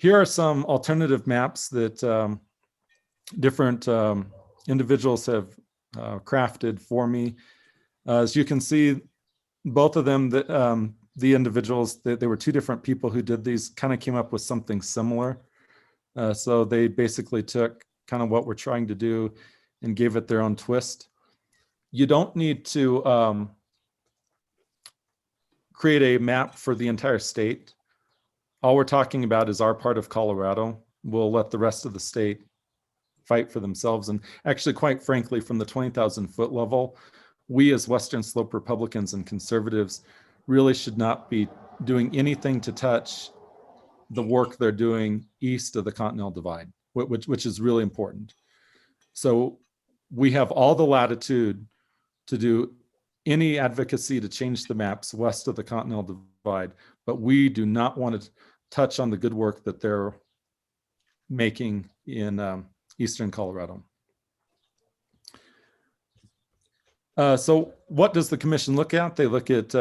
Here are some alternative maps that different individuals have crafted for me. As you can see, both of them, the individuals, they were two different people who did these, kind of came up with something similar. So they basically took kind of what we're trying to do and gave it their own twist. You don't need to create a map for the entire state. All we're talking about is our part of Colorado. We'll let the rest of the state fight for themselves. And actually, quite frankly, from the 20,000 foot level, we as Western Slope Republicans and conservatives really should not be doing anything to touch the work they're doing east of the Continental Divide, which is really important. So we have all the latitude to do any advocacy to change the maps west of the Continental Divide, but we do not want to touch on the good work that they're making in eastern Colorado. So what does the commission look at? They look at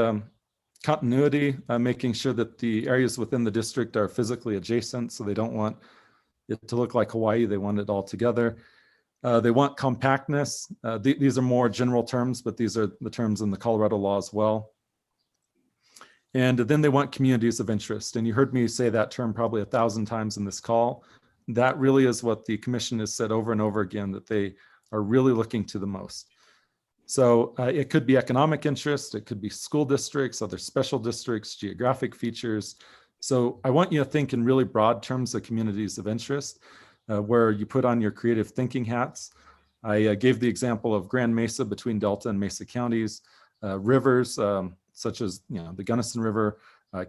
continuity, making sure that the areas within the district are physically adjacent, so they don't want it to look like Hawaii, they want it all together. They want compactness. These are more general terms, but these are the terms in the Colorado law as well. And then they want communities of interest. And you heard me say that term probably 1,000 times in this call. That really is what the commission has said over and over again, that they are really looking to the most. So it could be economic interest, it could be school districts, other special districts, geographic features. So I want you to think in really broad terms of communities of interest, where you put on your creative thinking hats. I gave the example of Grand Mesa between Delta and Mesa counties, rivers such as the Gunnison River,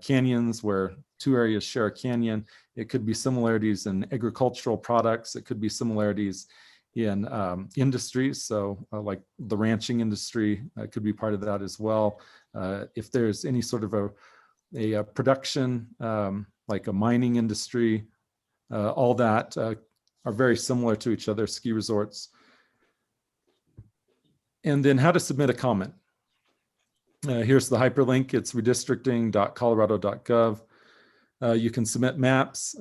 canyons where two areas share a canyon. It could be similarities in agricultural products. It could be similarities in industries. So like the ranching industry could be part of that as well. If there's any sort of a production, like a mining industry, all that are very similar to each other, ski resorts. And then how to submit a comment. Here's the hyperlink. It's redistricting.colorado.gov. You can submit maps,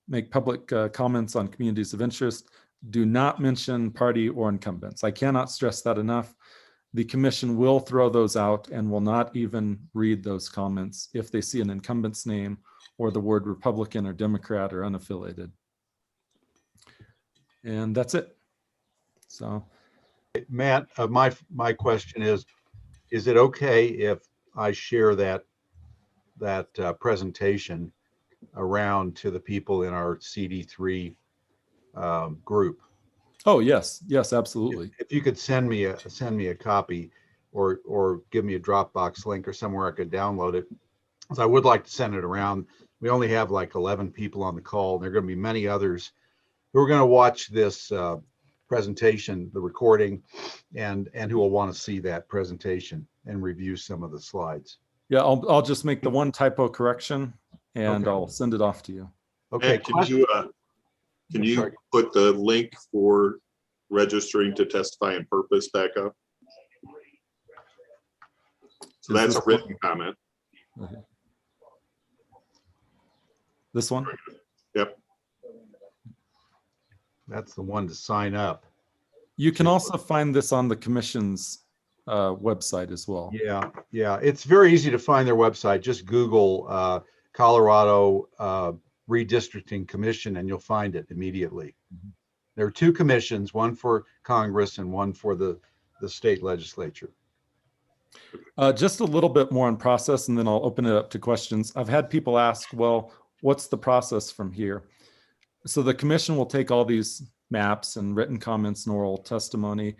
make public comments on communities of interest. Do not mention party or incumbents. I cannot stress that enough. The commission will throw those out and will not even read those comments if they see an incumbent's name or the word Republican or Democrat or unaffiliated. And that's it. So, Matt, my question is it okay if I share that presentation around to the people in our CD3 group? Oh yes, absolutely. If you could send me a copy, or give me a Dropbox link or somewhere I could download it, because I would like to send it around. We only have like 11 people on the call, and there are going to be many others who are going to watch this presentation, the recording, and who will want to see that presentation and review some of the slides. Yeah, I'll just make the one typo correction and Okay. I'll send it off to you. Okay. Can you put the link for registering to testify in purpose back up? So that's a written comment. Okay. This one? Yep. That's the one to sign up. You can also find this on the commission's website as well. Yeah. It's very easy to find their website. Just Google Colorado Redistricting Commission and you'll find it immediately. Mm-hmm. There are two commissions, one for Congress and one for the state legislature. Just a little bit more on process, and then I'll open it up to questions. I've had people ask, well, what's the process from here? So the commission will take all these maps and written comments and oral testimony.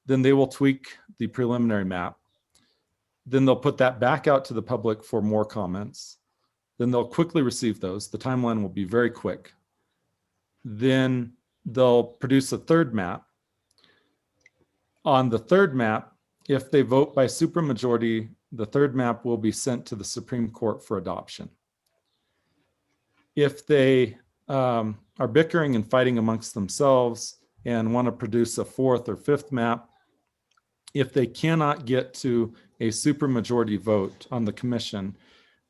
Then they will tweak the preliminary map. Then they'll put that back out to the public for more comments. Then they'll quickly receive those. The timeline will be very quick. Then they'll produce a third map. On the third map, if they vote by supermajority, the third map will be sent to the Supreme Court for adoption. If they are bickering and fighting amongst themselves and want to produce a fourth or fifth map, if they cannot get to a supermajority vote on the commission,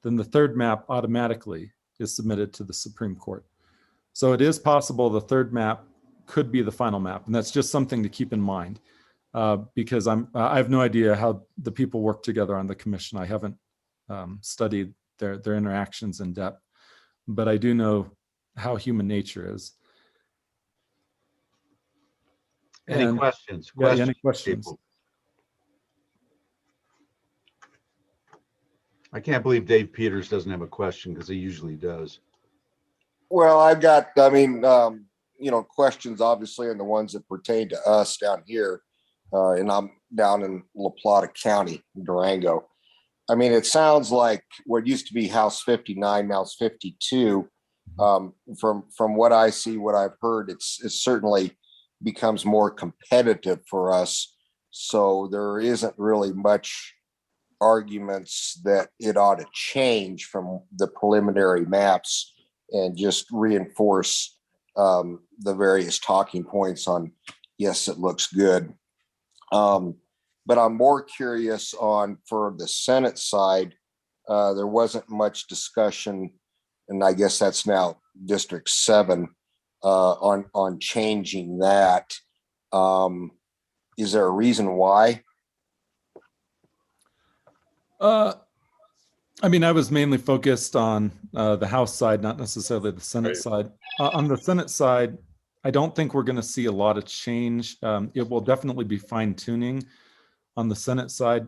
then the third map automatically is submitted to the Supreme Court. So it is possible the third map could be the final map, and that's just something to keep in mind, because I have no idea how the people work together on the commission. I haven't studied their interactions in depth, but I do know how human nature is. Any questions? Yeah, any questions? People? I can't believe Dave Peters doesn't have a question, because he usually does. Well, I've got, I mean, questions obviously, and the ones that pertain to us down here. And I'm down in La Plata County, Durango. I mean, it sounds like what used to be House 59, now it's 52. From what I see, what I've heard, it certainly becomes more competitive for us. So there isn't really much arguments that it ought to change from the preliminary maps and just reinforce the various talking points on, yes, it looks good. But I'm more curious on, for the Senate side, there wasn't much discussion, and I guess that's now District 7, on changing that. Is there a reason why? I mean, I was mainly focused on the House side, not necessarily the Senate side. On the Senate side, I don't think we're going to see a lot of change. It will definitely be fine tuning on the Senate side.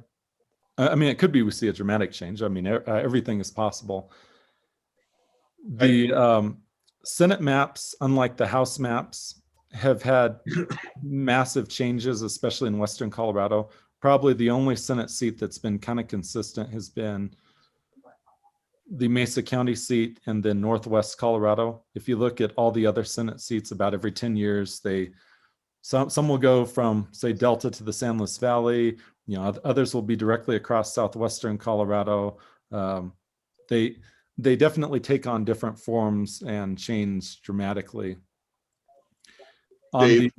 I mean, it could be we see a dramatic change. I mean, everything is possible. The Senate maps, unlike the House maps, have had massive changes, especially in Western Colorado. Probably the only Senate seat that's been kind of consistent has been the Mesa County seat and then Northwest Colorado. If you look at all the other Senate seats, about every 10 years, some will go from, say, Delta to the San Luis Valley. You know, others will be directly across southwestern Colorado. They definitely take on different forms and change dramatically. Dave,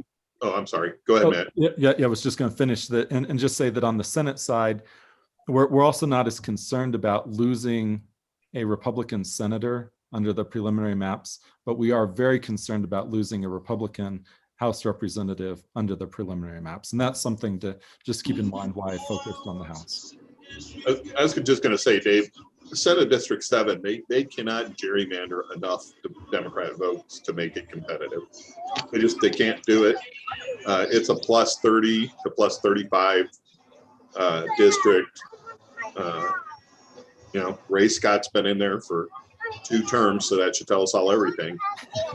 I'm sorry. Go ahead, Matt. Yeah, I was just going to finish that and just say that on the Senate side, we're also not as concerned about losing a Republican senator under the preliminary maps, but we are very concerned about losing a Republican House representative under the preliminary maps. And that's something to just keep in mind why I focused on the House. I was just going to say, Dave, Senate District 7, they cannot gerrymander enough Democratic votes to make it competitive. They can't do it. It's a plus 30 to plus 35 district. Ray Scott's been in there for 2 terms, so that should tell us all everything.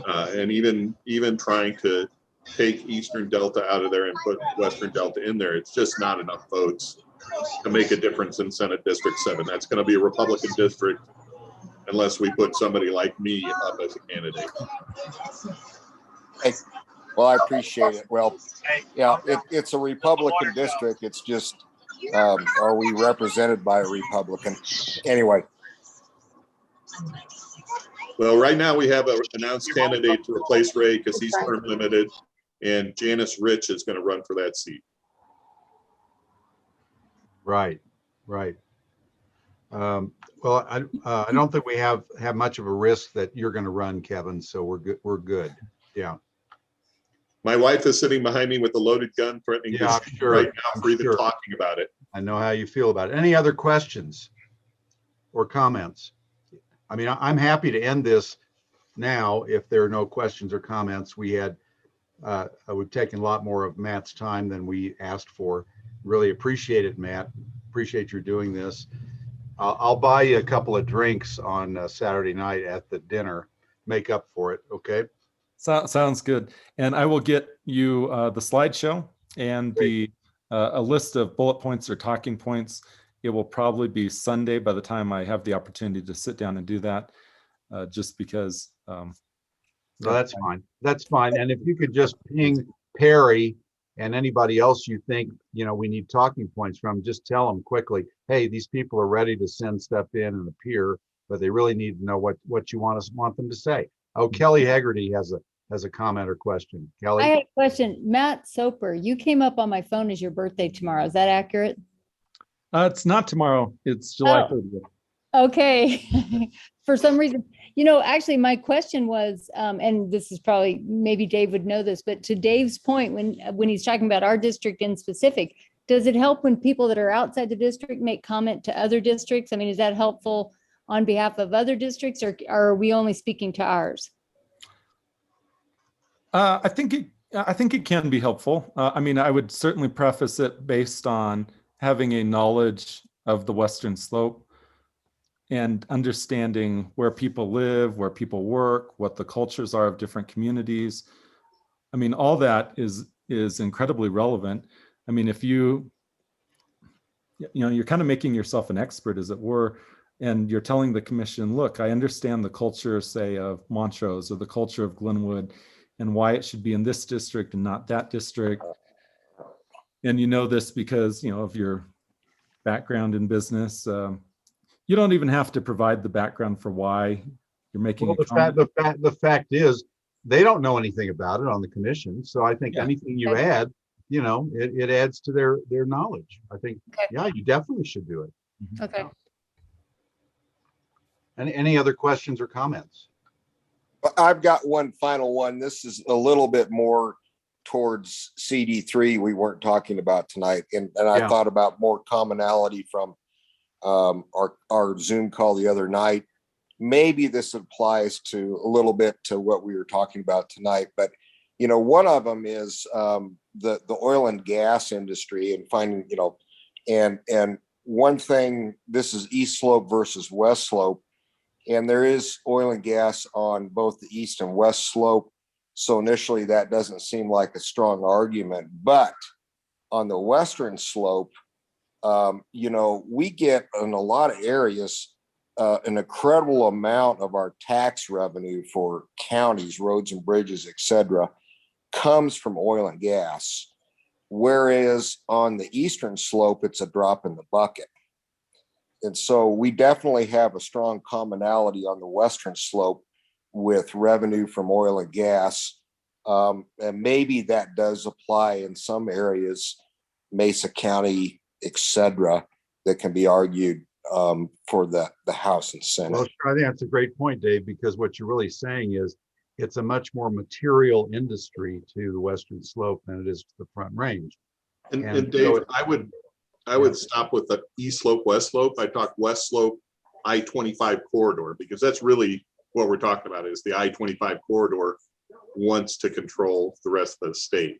And even trying to take Eastern Delta out of there and put Western Delta in there, it's just not enough votes to make a difference in Senate District 7. That's going to be a Republican district unless we put somebody like me up as a candidate. Hey, well, I appreciate it. Well, yeah, it's a Republican district. It's just, are we represented by a Republican? Anyway. Well, right now we have an announced candidate to replace Ray because he's term limited, and Janice Rich is going to run for that seat. Right. Well, I don't think we have much of a risk that you're going to run, Kevin. So we're good. Yeah. My wife is sitting behind me with a loaded gun, threatening to shoot right now for even talking about it. I know how you feel about it. Any other questions or comments? I mean, I'm happy to end this now if there are no questions or comments. We've taken a lot more of Matt's time than we asked for. Really appreciate it, Matt. Appreciate your doing this. I'll buy you a couple of drinks on Saturday night at the dinner. Make up for it, okay? Sounds good. And I will get you the slideshow and a list of bullet points or talking points. It will probably be Sunday by the time I have the opportunity to sit down and do that, just because. No, that's fine. That's fine. And if you could just ping Perry and anybody else you think, we need talking points from, just tell them quickly, hey, these people are ready to send stuff in and appear, but they really need to know what you want them to say. Oh, Kelly Haggerty has a comment or question. Kelly? I had a question. Matt Soper, you came up on my phone as your birthday tomorrow. Is that accurate? It's not tomorrow. It's July 30th. Okay. For some reason, actually my question was, and this is probably, maybe Dave would know this, but to Dave's point, when he's talking about our district in specific, does it help when people that are outside the district make comment to other districts? I mean, is that helpful on behalf of other districts, or are we only speaking to ours? I think it can be helpful. I mean, I would certainly preface it based on having a knowledge of the Western Slope and understanding where people live, where people work, what the cultures are of different communities. I mean, all that is incredibly relevant. I mean, if you're kind of making yourself an expert, as it were, and you're telling the commission, look, I understand the culture, say, of Montrose or the culture of Glenwood, and why it should be in this district and not that district. And you know this because, of your background in business. You don't even have to provide the background for why you're making Well, a comment. the fact is, they don't know anything about it on the commission. So I think Yeah. anything you add, it adds to their knowledge. I think, Okay. yeah, you definitely should do it. Okay. Any other questions or comments? I've got one final one. This is a little bit more towards CD3 we weren't talking about tonight. And I Yeah. thought about more commonality from our Zoom call the other night. Maybe this applies to a little bit to what we were talking about tonight, but one of them is the oil and gas industry and finding, and one thing, this is East Slope versus West Slope. And there is oil and gas on both the East and West Slope. So initially that doesn't seem like a strong argument, but on the Western Slope, we get in a lot of areas, an incredible amount of our tax revenue for counties, roads and bridges, et cetera, comes from oil and gas. Whereas on the Eastern Slope, it's a drop in the bucket. And so we definitely have a strong commonality on the Western Slope with revenue from oil and gas. And maybe that does apply in some areas, Mesa County, et cetera, that can be argued for the House and Senate. Well, sure, I think that's a great point, Dave, because what you're really saying is it's a much more material industry to the Western Slope than it is to the Front Range. And Dave, I would stop with the East Slope, West Slope. I talk West Slope, I-25 corridor, because that's really what we're talking about is the I-25 corridor wants to control the rest of the state.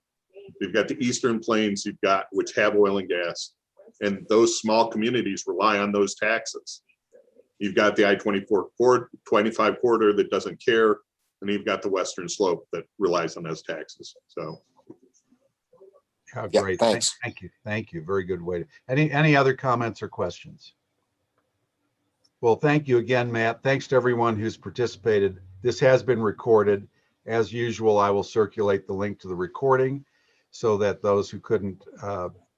You've got the Eastern Plains, which have oil and gas, and those small communities rely on those taxes. You've got the I-25 corridor that doesn't care, and you've got the Western Slope that relies on those taxes. So. Oh, Yeah, great. thanks. Thank you. Very good way. Any other comments or questions? Well, thank you again, Matt. Thanks to everyone who's participated. This has been recorded. As usual, I will circulate the link to the recording so that those who couldn't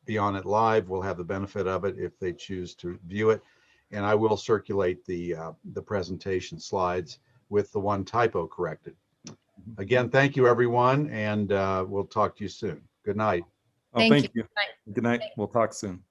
be on it live will have the benefit of it if they choose to view it. And I will circulate the presentation slides with the one typo corrected. Again, thank you, everyone, and we'll talk to you soon. Good night. Oh, Thank thank you. Good night. We'll talk soon.